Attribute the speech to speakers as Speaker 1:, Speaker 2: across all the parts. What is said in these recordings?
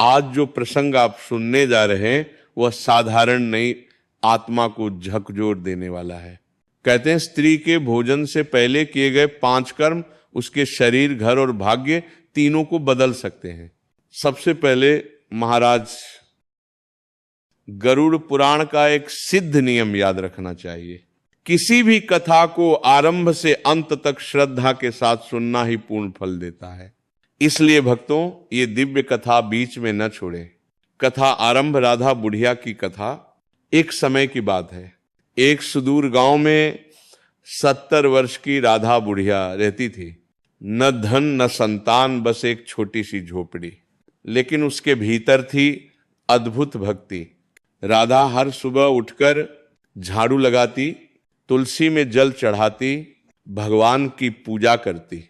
Speaker 1: आज जो प्रसंग आप सुनने जा रहे हैं वह साधारण नहीं, आत्मा को झकझोर देने वाला है। कहते हैं स्त्री के भोजन से पहले किए गए 5 कर्म उसके शरीर, घर और भाग्य तीनों को बदल सकते हैं। सबसे पहले महाराज गरुड़ पुराण का एक सिद्ध नियम याद रखना चाहिए। किसी भी कथा को आरंभ से अंत तक श्रद्धा के साथ सुनना ही पूर्ण फल देता है। इसलिए भक्तों, ये दिव्य कथा बीच में न छोड़ें। कथा आरंभ राधा बुढ़िया की कथा। एक समय की बात है, एक सुदूर गांव में 70 वर्ष की राधा बुढ़िया रहती थी। न धन न संतान, बस एक छोटी सी झोपड़ी, लेकिन उसके भीतर थी अद्भुत भक्ति। राधा हर सुबह उठकर झाड़ू लगाती, तुलसी में जल चढ़ाती, भगवान की पूजा करती।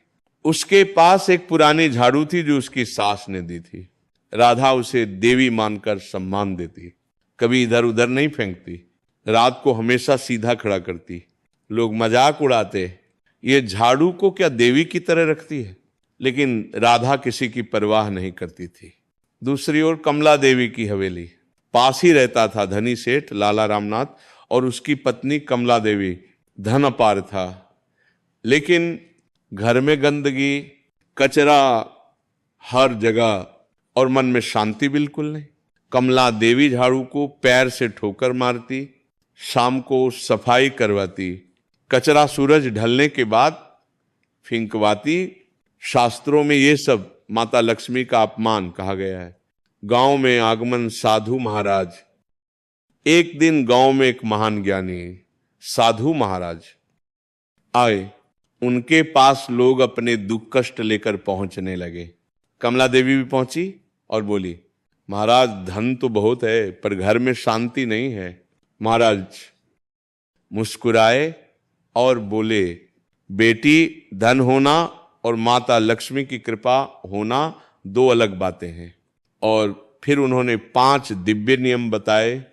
Speaker 1: उसके पास एक पुरानी झाड़ू थी जो उसकी सास ने दी थी। राधा उसे देवी मानकर सम्मान देती, कभी इधर उधर नहीं फेंकती, रात को हमेशा सीधा खड़ा करती। लोग मजाक उड़ाते, ये झाड़ू को क्या देवी की तरह रखती है, लेकिन राधा किसी की परवाह नहीं करती थी। दूसरी ओर कमला देवी की हवेली, पास ही रहता था धनी सेठ लाला रामनाथ और उसकी पत्नी कमला देवी। धन अपार था, लेकिन घर में गंदगी, कचरा हर जगह और मन में शांति बिल्कुल नहीं। कमला देवी झाड़ू को पैर से ठोकर मारती, शाम को सफाई करवाती, कचरा सूरज ढलने के बाद फिंकवाती। शास्त्रों में ये सब माता लक्ष्मी का अपमान कहा गया है। गांव में आगमन साधु महाराज। एक दिन गांव में एक महान ज्ञानी साधु महाराज आए। उनके पास लोग अपने दुख कष्ट लेकर पहुंचने लगे। कमला देवी भी पहुंची और बोली, महाराज धन तो बहुत है पर घर में शांति नहीं है। महाराज मुस्कुराए और बोले, बेटी धन होना और माता लक्ष्मी की कृपा होना 2 अलग बातें हैं। और फिर उन्होंने 5 दिव्य नियम बताए।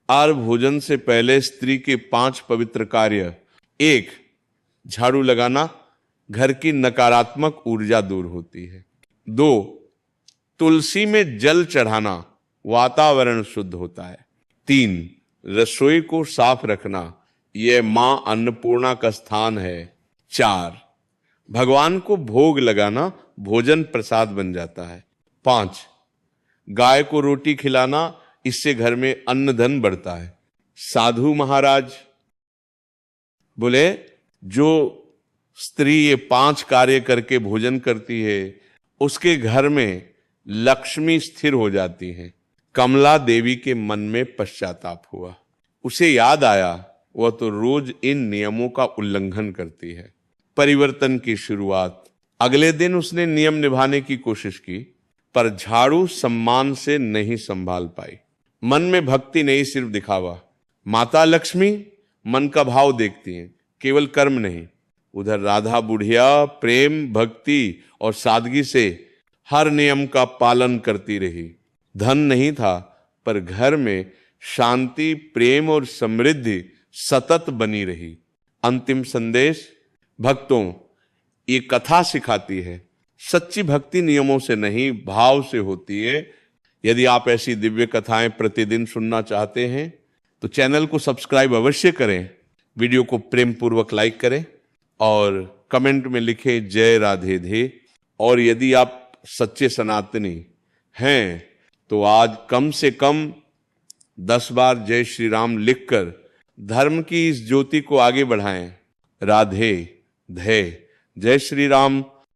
Speaker 1: आर्य भोजन से पहले स्त्री के 5 पवित्र कार्य। 1, झाड़ू लगाना, घर की नकारात्मक ऊर्जा दूर होती है। 2, तुलसी में जल चढ़ाना, वातावरण शुद्ध होता है। 3, रसोई को साफ रखना, यह मां अन्नपूर्णा का स्थान है। 4, भगवान को भोग लगाना, भोजन प्रसाद बन जाता है। 5, गाय को रोटी खिलाना, इससे घर में अन्न धन बढ़ता है। साधु महाराज बोले, जो स्त्री ये 5 कार्य करके भोजन करती है उसके घर में लक्ष्मी स्थिर हो जाती है। कमला देवी के मन में पश्चाताप हुआ। उसे याद आया वह तो रोज इन नियमों का उल्लंघन करती है। परिवर्तन की शुरुआत। अगले दिन उसने नियम निभाने की कोशिश की, पर झाड़ू सम्मान से नहीं संभाल पाई। मन में भक्ति नहीं, सिर्फ दिखावा। माता लक्ष्मी मन का भाव देखती हैं, केवल कर्म नहीं। उधर राधा बुढ़िया प्रेम, भक्ति और सादगी से हर नियम का पालन करती रही। धन नहीं था, पर घर में शांति, प्रेम और समृद्धि सतत बनी रही। अंतिम संदेश, भक्तों, ये कथा सिखाती है सच्ची भक्ति नियमों से नहीं, भाव से होती है। यदि आप ऐसी दिव्य कथाएं प्रतिदिन सुनना चाहते हैं तो चैनल को सब्सक्राइब अवश्य करें, वीडियो को प्रेम पूर्वक लाइक करें और कमेंट में लिखें जय राधे धे। और यदि आप सच्चे सनातनी हैं तो आज कम से कम 10 बार जय श्री राम लिखकर धर्म की इस ज्योति को आगे बढ़ाएं। राधे धे। जय श्री राम,